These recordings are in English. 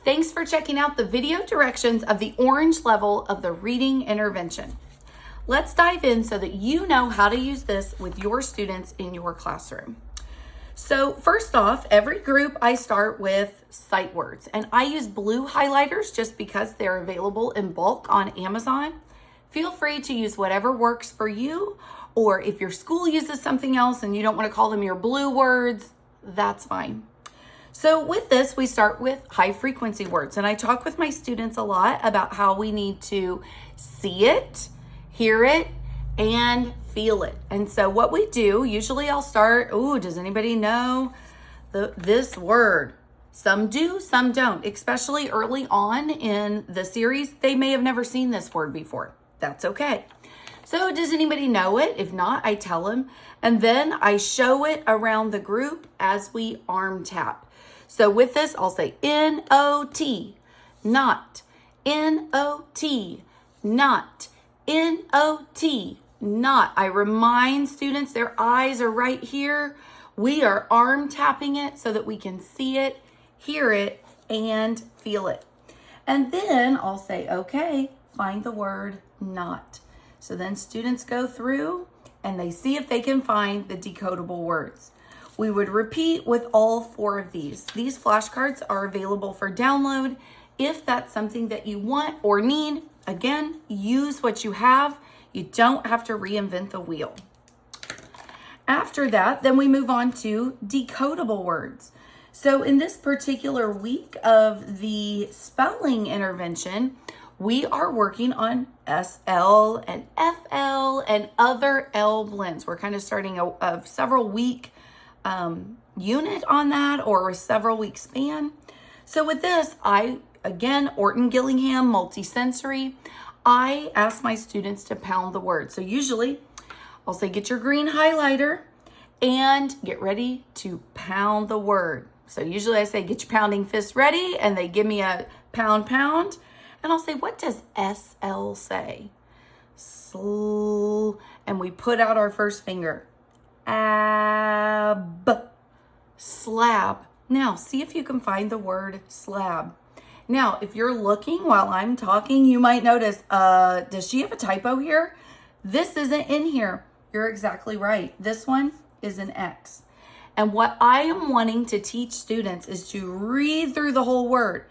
Thanks for checking out the video directions of the orange level of the reading intervention. Let's dive in so that you know how to use this with your students in your classroom. So first off, every group I start with sight words, and I use blue highlighters just because they're available in bulk on Amazon. Feel free to use whatever works for you, or if your school uses something else and you don't want to call them your blue words, that's fine. So with this, we start with high frequency words, and I talk with my students a lot about how we need to see it, hear it, and feel it. And so what we do, usually I'll start, does anybody know this word? Some do, some don't, especially early on in the series. They may have never seen this word before. That's okay. So does anybody know it? If not, I tell them, and then I show it around the group as we arm tap. So with this, I'll say N-O-T, not, N-O-T, not, N-O-T, not. I remind students their eyes are right here. We are arm tapping it so that we can see it, hear it, and feel it. And then I'll say, okay, find the word not. So then students go through and they see if they can find the decodable words. We would repeat with all 4 of these. These flashcards are available for download. If that's something that you want or need, again, use what you have. You don't have to reinvent the wheel. After that, then we move on to decodable words. So in this particular week of the spelling intervention, we are working on SL and FL and other L blends. We're kind of starting a several week unit on that, or a several week span. So with this, again, Orton Gillingham, multisensory, I ask my students to pound the word. So usually I'll say, get your green highlighter and get ready to pound the word. So usually I say, get your pounding fist ready, and they give me a pound, pound. And I'll say, what does SL say? Sl, and we put out our first finger. Ab, slab. Now, see if you can find the word slab. Now, if you're looking while I'm talking, you might notice, does she have a typo here? This isn't in here. You're exactly right. This one is an X. And what I am wanting to teach students is to read through the whole word.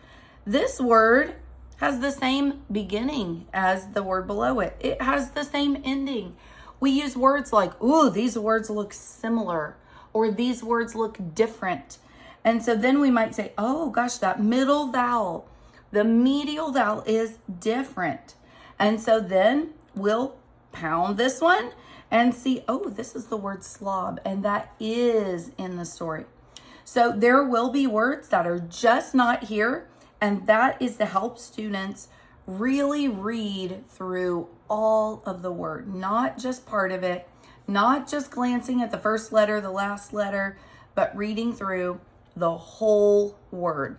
This word has the same beginning as the word below it. It has the same ending. We use words like, ooh, these words look similar, or these words look different. And so then we might say, oh gosh, that middle vowel, the medial vowel is different. And so then we'll pound this one and see, oh, this is the word slob, and that is in the story. So there will be words that are just not here, and that is to help students really read through all of the word, not just part of it, not just glancing at the first letter, the last letter, but reading through the whole word.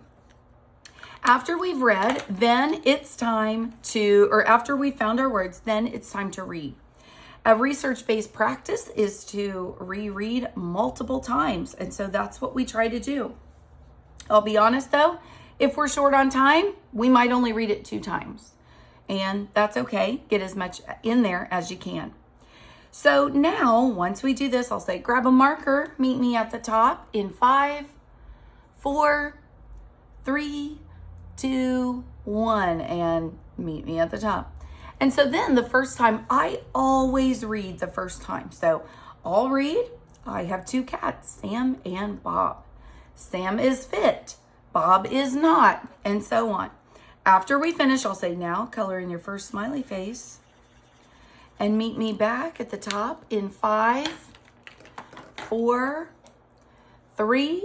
After we've read, then it's time to, or after we found our words, then it's time to read. A research-based practice is to reread multiple times, and so that's what we try to do. I'll be honest though, if we're short on time, we might only read it 2 times, and that's okay. Get as much in there as you can. So now, once we do this, I'll say, grab a marker, meet me at the top in 5, 4, 3, 2, 1, and meet me at the top. And so then the first time, I always read the first time. So I'll read, I have 2 cats, Sam and Bob. Sam is fit, Bob is not, and so on. After we finish, I'll say, now color in your first smiley face and meet me back at the top in 5, 4, 3,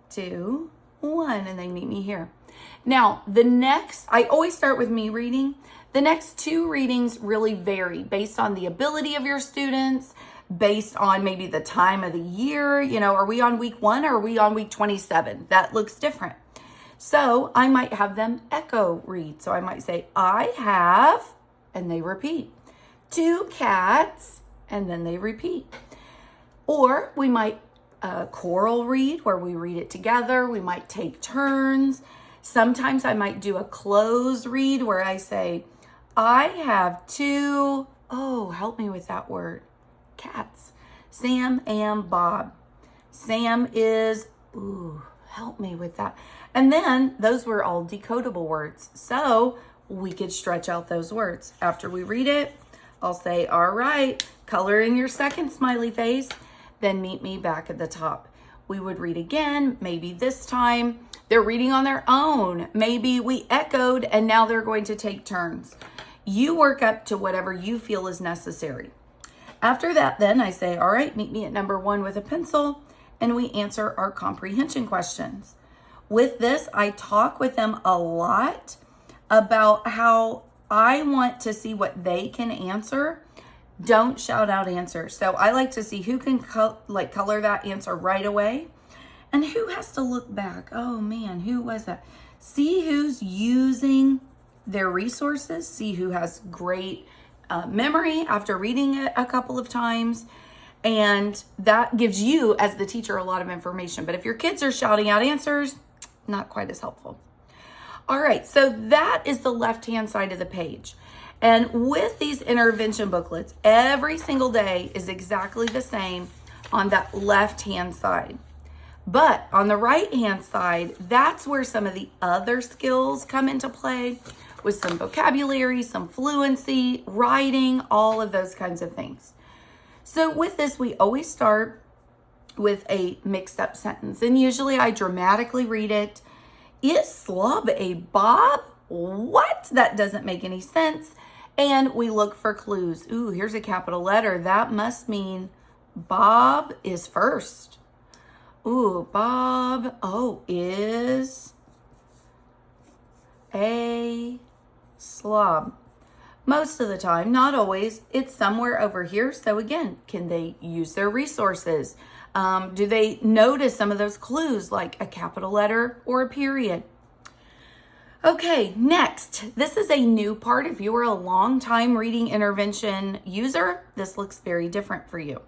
2, 1, and they meet me here. Now, I always start with me reading. The next 2 readings really vary based on the ability of your students, based on maybe the time of the year. Are we on week 1 or are we on week 27? That looks different. So I might have them echo read. So I might say, I have, and they repeat, 2 cats, and then they repeat. Or we might choral read, where we read it together. We might take turns. Sometimes I might do a close read where I say, I have two, oh, help me with that word, cats, Sam and Bob. Sam is, ooh, help me with that. And then those were all decodable words. So we could stretch out those words. After we read it, I'll say, all right, color in your second smiley face, then meet me back at the top. We would read again, maybe this time they're reading on their own. Maybe we echoed and now they're going to take turns. You work up to whatever you feel is necessary. After that, then I say, all right, meet me at number 1 with a pencil, and we answer our comprehension questions. With this, I talk with them a lot about how I want to see what they can answer. Don't shout out answers. So I like to see who can color that answer right away and who has to look back. Oh man, who was that? See who's using their resources. See who has great memory after reading it a couple of times. And that gives you, as the teacher, a lot of information. But if your kids are shouting out answers, not quite as helpful. All right, so that is the left-hand side of the page. And with these intervention booklets, every single day is exactly the same on that left-hand side. But on the right-hand side, that's where some of the other skills come into play with some vocabulary, some fluency, writing, all of those kinds of things. So with this, we always start with a mixed up sentence. And usually I dramatically read it. Is slob a Bob? What? That doesn't make any sense. And we look for clues. Ooh, here's a capital letter. That must mean Bob is first. Ooh, Bob, is a slob. Most of the time, not always, it's somewhere over here. So again, can they use their resources? Do they notice some of those clues like a capital letter or a period? Okay, next, this is a new part. If you are a long-time reading intervention user, this looks very different for you.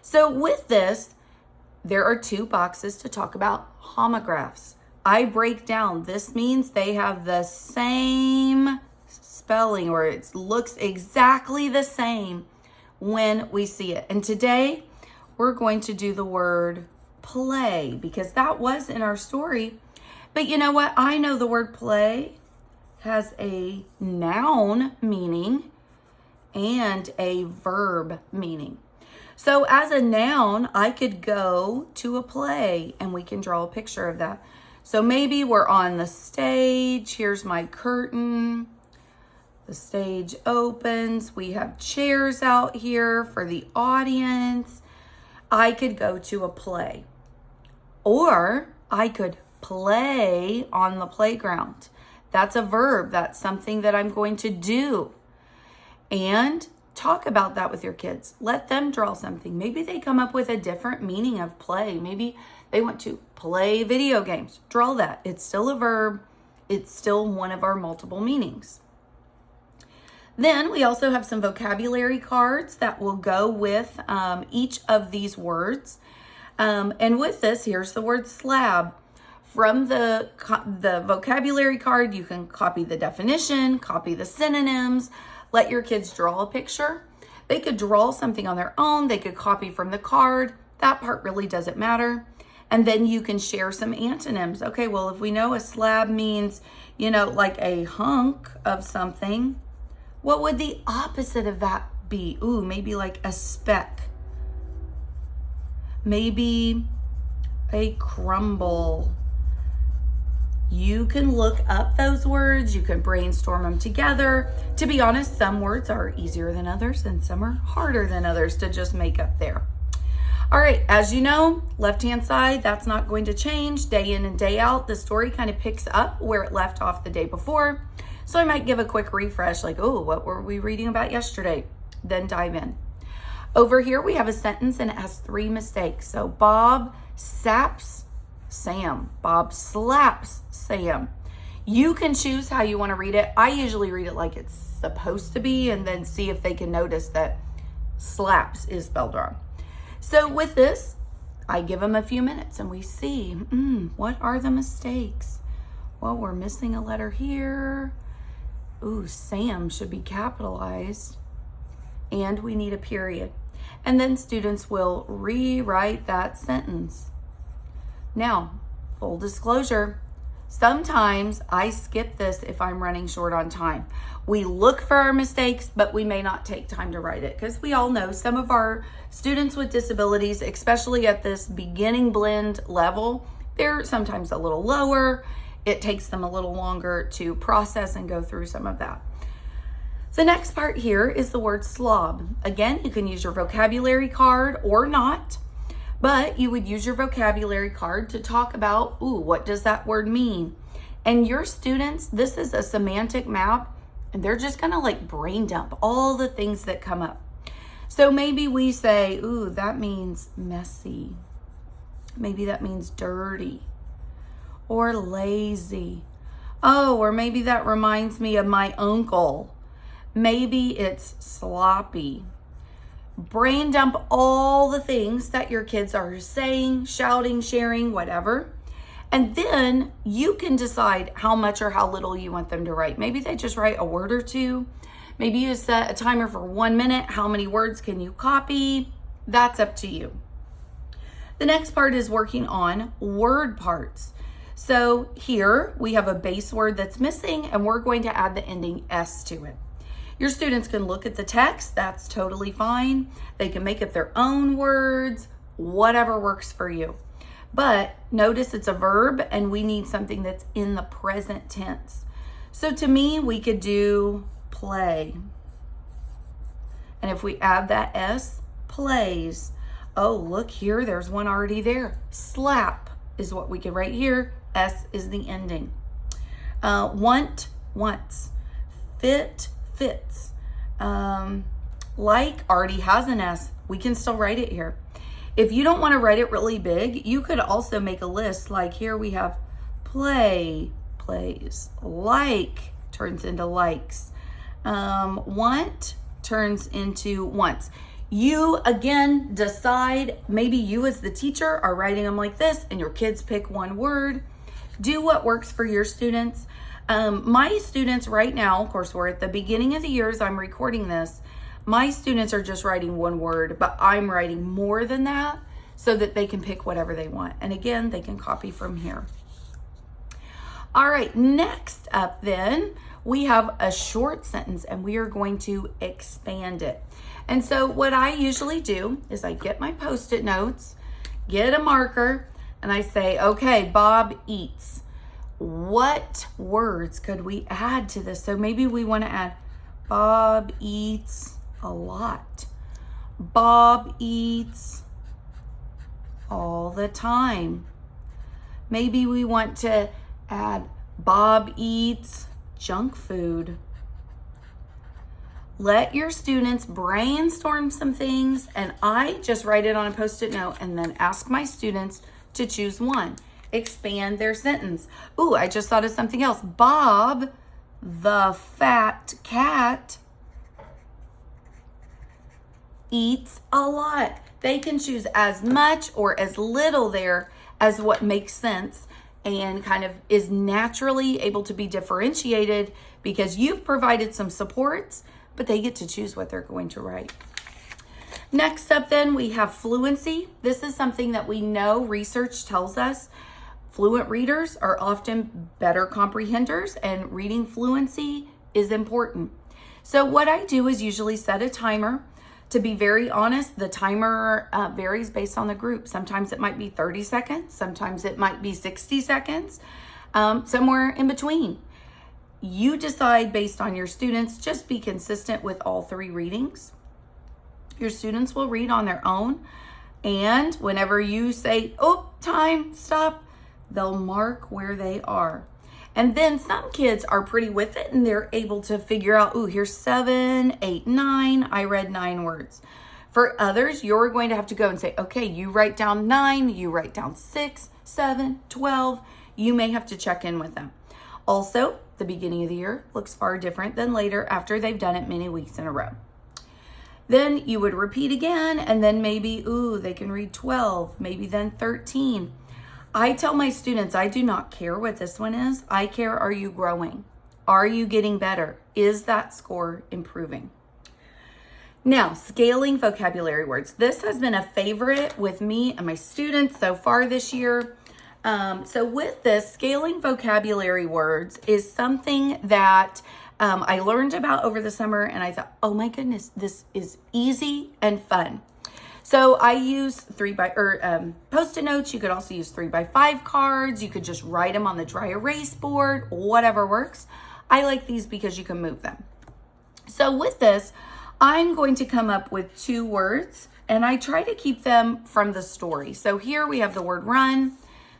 So with this, there are 2 boxes to talk about homographs. I break down, this means they have the same spelling or it looks exactly the same when we see it. And today, we're going to do the word play because that was in our story. But you know what? I know the word play has a noun meaning and a verb meaning. So as a noun, I could go to a play and we can draw a picture of that. So maybe we're on the stage. Here's my curtain. The stage opens. We have chairs out here for the audience. I could go to a play, or I could play on the playground. That's a verb. That's something that I'm going to do. And talk about that with your kids. Let them draw something. Maybe they come up with a different meaning of play. Maybe they want to play video games. Draw that. It's still a verb. It's still one of our multiple meanings. Then we also have some vocabulary cards that will go with each of these words. And with this, here's the word slab. From the vocabulary card, you can copy the definition, copy the synonyms, let your kids draw a picture. They could draw something on their own. They could copy from the card. That part really doesn't matter. And then you can share some antonyms. Okay, well, if we know a slab means, like a hunk of something, what would the opposite of that be? Ooh, maybe like a speck. Maybe a crumble. You can look up those words. You can brainstorm them together. To be honest, some words are easier than others and some are harder than others to just make up there. All right, as you know, left-hand side, that's not going to change day in and day out. The story kind of picks up where it left off the day before. So I might give a quick refresh like, oh, what were we reading about yesterday? Then dive in. Over here, we have a sentence and it has 3 mistakes. So Bob saps Sam. Bob slaps Sam. You can choose how you want to read it. I usually read it like it's supposed to be and then see if they can notice that slaps is spelled wrong. So with this, I give them a few minutes and we see, what are the mistakes? Well, we're missing a letter here. Ooh, Sam should be capitalized. And we need a period. And then students will rewrite that sentence. Now, full disclosure, sometimes I skip this if I'm running short on time. We look for our mistakes, but we may not take time to write it because we all know some of our students with disabilities, especially at this beginning blend level, they're sometimes a little lower. It takes them a little longer to process and go through some of that. The next part here is the word slob. Again, you can use your vocabulary card or not, but you would use your vocabulary card to talk about, ooh, what does that word mean? And your students, this is a semantic map, and they're just gonna like brain dump all the things that come up. So maybe we say, ooh, that means messy. Maybe that means dirty or lazy. Oh, or maybe that reminds me of my uncle. Maybe it's sloppy. Brain dump all the things that your kids are saying, shouting, sharing, whatever. And then you can decide how much or how little you want them to write. Maybe they just write a word or two. Maybe you set a timer for 1 minute. How many words can you copy? That's up to you. The next part is working on word parts. So here we have a base word that's missing, and we're going to add the ending S to it. Your students can look at the text, that's totally fine. They can make up their own words, whatever works for you. But notice it's a verb and we need something that's in the present tense. So to me, we could do play. And if we add that S, plays. Oh, look here, there's one already there. Slap is what we could write here. S is the ending. Want, wants. Fit, fits. Like already has an S. We can still write it here. If you don't want to write it really big, you could also make a list. Like here we have play, plays. Like turns into likes. Want turns into wants. You again decide, maybe you as the teacher are writing them like this and your kids pick one word. Do what works for your students. My students right now, of course, we're at the beginning of the year as I'm recording this. My students are just writing one word, but I'm writing more than that so that they can pick whatever they want. And again, they can copy from here. All right, next up then, we have a short sentence and we are going to expand it. And so what I usually do is I get my Post-it notes, get a marker, and I say, okay, Bob eats. What words could we add to this? So maybe we want to add Bob eats a lot. Bob eats all the time. Maybe we want to add Bob eats junk food. Let your students brainstorm some things, and I just write it on a Post-it note and then ask my students to choose one. Expand their sentence. Ooh, I just thought of something else. Bob, the fat cat, eats a lot. They can choose as much or as little there as what makes sense and kind of is naturally able to be differentiated because you've provided some supports, but they get to choose what they're going to write. Next up then, we have fluency. This is something that we know research tells us. Fluent readers are often better comprehenders, and reading fluency is important. So what I do is usually set a timer. To be very honest, the timer varies based on the group. Sometimes it might be 30 seconds. Sometimes it might be 60 seconds, somewhere in between. You decide based on your students. Just be consistent with all 3 readings. Your students will read on their own. And whenever you say, oh, time, stop, they'll mark where they are. And then some kids are pretty with it and they're able to figure out, ooh, here's 7, 8, 9. I read 9 words. For others, you're going to have to go and say, okay, you write down 9, you write down 6, 7, 12. You may have to check in with them. Also, the beginning of the year looks far different than later after they've done it many weeks in a row. Then you would repeat again, and then maybe, ooh, they can read 12, maybe then 13. I tell my students, I do not care what this one is. I care, are you growing? Are you getting better? Is that score improving? Now, scaling vocabulary words. This has been a favorite with me and my students so far this year. So with this, scaling vocabulary words is something that I learned about over the summer, and I thought, oh my goodness, this is easy and fun. So I use Post-it notes. You could also use 3x5 cards. You could just write them on the dry erase board, whatever works. I like these because you can move them. So with this, I'm going to come up with 2 words, and I try to keep them from the story. So here we have the word run.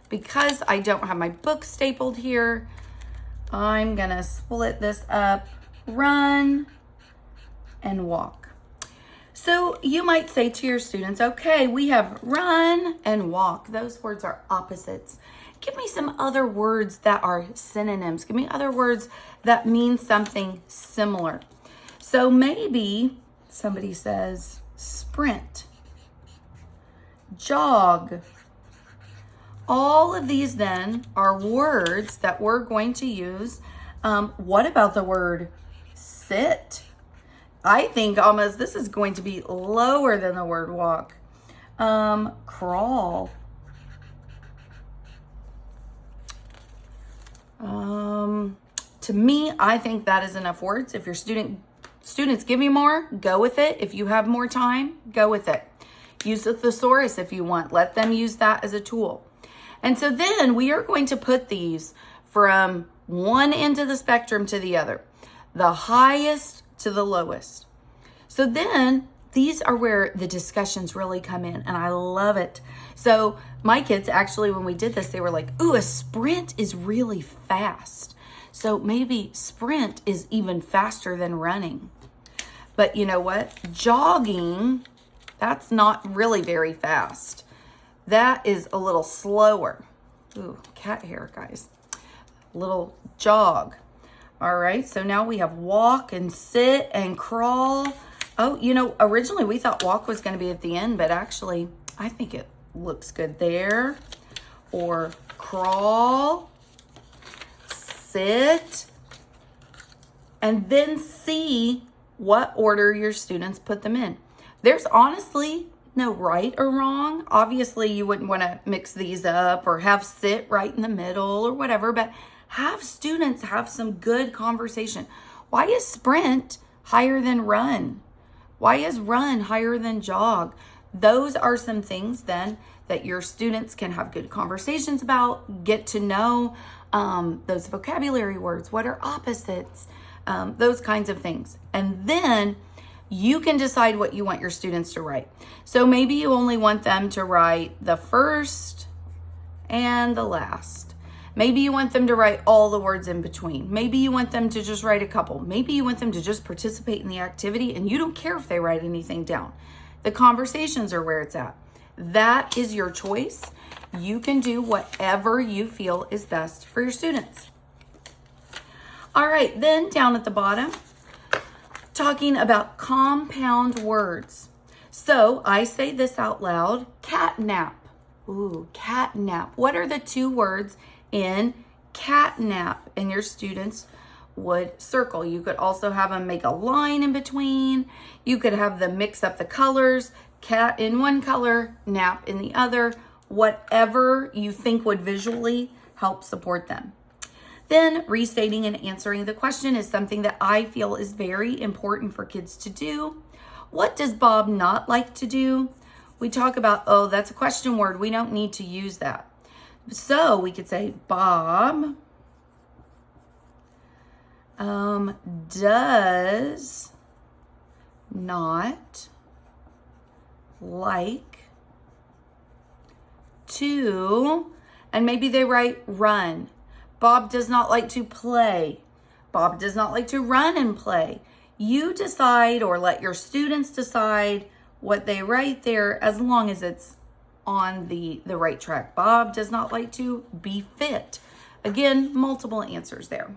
Because I don't have my book stapled here, I'm gonna split this up, run and walk. So you might say to your students, okay, we have run and walk. Those words are opposites. Give me some other words that are synonyms. Give me other words that mean something similar. So maybe somebody says sprint, jog. All of these then are words that we're going to use. What about the word sit? I think almost this is going to be lower than the word walk. Crawl. To me, I think that is enough words. If your students give me more, go with it. If you have more time, go with it. Use a thesaurus if you want. Let them use that as a tool. And so then we are going to put these from one end of the spectrum to the other, the highest to the lowest. So then these are where the discussions really come in, and I love it. So my kids actually, when we did this, they were like, ooh, a sprint is really fast. So maybe sprint is even faster than running. But you know what? Jogging, that's not really very fast. That is a little slower. Ooh, cat hair, guys. Little jog. All right, so now we have walk and sit and crawl. Oh, you know, originally we thought walk was going to be at the end, but actually I think it looks good there. Or crawl, sit, and then see what order your students put them in. There's honestly no right or wrong. Obviously, you wouldn't want to mix these up or have sit right in the middle or whatever, but have students have some good conversation. Why is sprint higher than run? Why is run higher than jog? Those are some things then that your students can have good conversations about, get to know those vocabulary words, what are opposites, those kinds of things. And then you can decide what you want your students to write. So maybe you only want them to write the first and the last. Maybe you want them to write all the words in between. Maybe you want them to just write a couple. Maybe you want them to just participate in the activity and you don't care if they write anything down. The conversations are where it's at. That is your choice. You can do whatever you feel is best for your students. All right, then down at the bottom, talking about compound words. So I say this out loud, catnap. Ooh, catnap. What are the 2 words in catnap? And your students would circle. You could also have them make a line in between. You could have them mix up the colors, cat in one color, nap in the other, whatever you think would visually help support them. Then restating and answering the question is something that I feel is very important for kids to do. What does Bob not like to do? We talk about, oh, that's a question word. We don't need to use that. So we could say, Bob does not like to, and maybe they write run. Bob does not like to play. Bob does not like to run and play. You decide, or let your students decide what they write there, as long as it's on the right track. Bob does not like to be fit. Again, multiple answers there.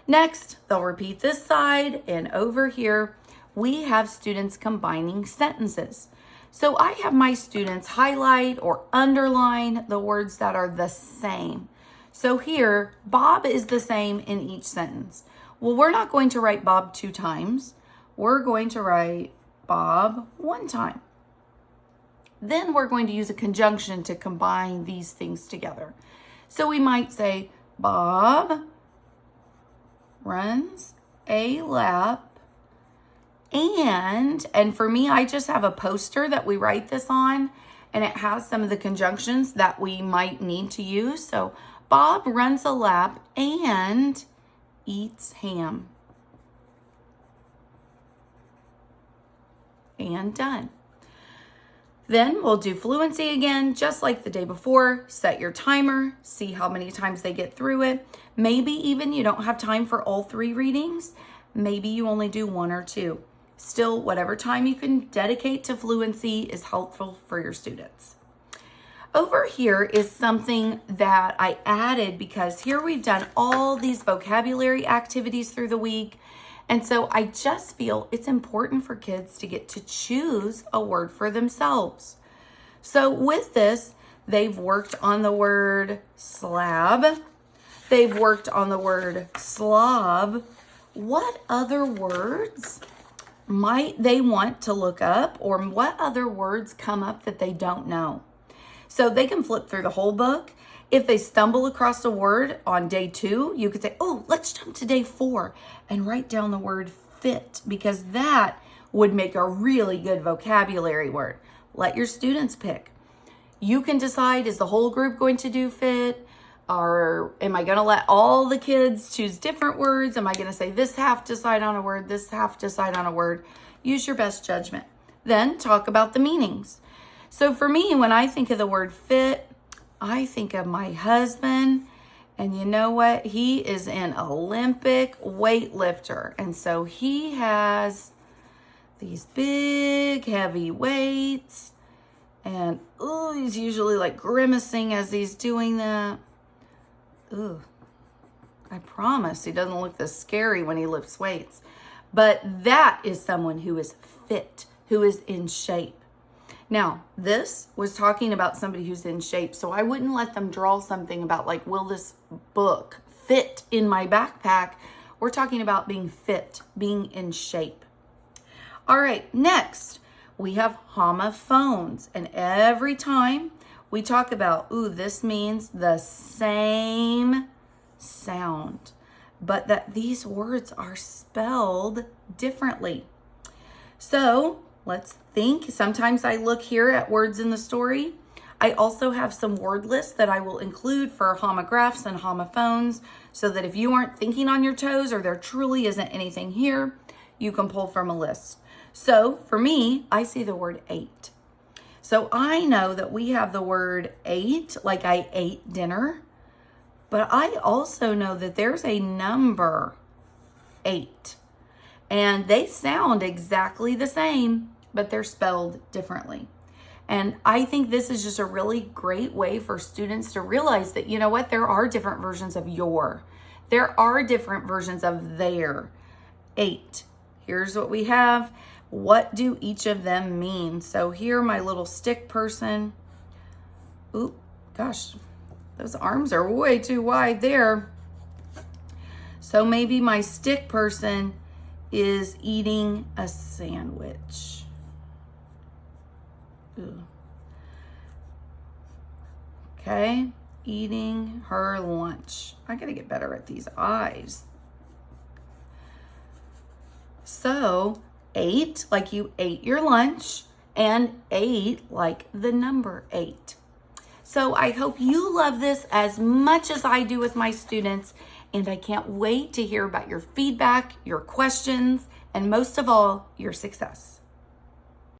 Next, they'll repeat this side, and over here, we have students combining sentences. So I have my students highlight or underline the words that are the same. So here, Bob is the same in each sentence. Well, we're not going to write Bob 2 times. We're going to write Bob 1 time. Then we're going to use a conjunction to combine these things together. So we might say, Bob runs a lap. And for me, I just have a poster that we write this on, and it has some of the conjunctions that we might need to use. So Bob runs a lap and eats ham. And done. Then we'll do fluency again, just like the day before. Set your timer, see how many times they get through it. Maybe even you don't have time for all 3 readings. Maybe you only do 1 or 2. Still, whatever time you can dedicate to fluency is helpful for your students. Over here is something that I added because here we've done all these vocabulary activities through the week. And so I just feel it's important for kids to get to choose a word for themselves. So with this, they've worked on the word slab. They've worked on the word slob. What other words might they want to look up, or what other words come up that they don't know? So they can flip through the whole book. If they stumble across a word on day 2, you could say, oh, let's jump to day 4 and write down the word fit, because that would make a really good vocabulary word. Let your students pick. You can decide, is the whole group going to do fit? Or am I going to let all the kids choose different words? Am I going to say this half decide on a word, this half decide on a word? Use your best judgment. Then talk about the meanings. So for me, when I think of the word fit, I think of my husband. And you know what? He is an Olympic weightlifter. And so he has these big, heavy weights. And he's usually like grimacing as he's doing that. Ooh, I promise he doesn't look this scary when he lifts weights. But that is someone who is fit, who is in shape. Now, this was talking about somebody who's in shape, so I wouldn't let them draw something about like, will this book fit in my backpack? We're talking about being fit, being in shape. All right, next, we have homophones. And every time we talk about, this means the same sound, but that these words are spelled differently. So let's think. Sometimes I look here at words in the story. I also have some word lists that I will include for homographs and homophones, so that if you aren't thinking on your toes or there truly isn't anything here, you can pull from a list. So for me, I see the word 8. So I know that we have the word 8, like I ate dinner, but I also know that there's a number 8, and they sound exactly the same, but they're spelled differently. And I think this is just a really great way for students to realize that, you know what, there are different versions of your. There are different versions of their. 8. Here's what we have. What do each of them mean? So here, my little stick person. Oop, gosh, those arms are way too wide there. So maybe my stick person is eating a sandwich. Ooh. Okay, eating her lunch. I gotta get better at these eyes. So 8, like you ate your lunch, and 8, like the number 8. So I hope you love this as much as I do with my students, and I can't wait to hear about your feedback, your questions, and most of all, your success.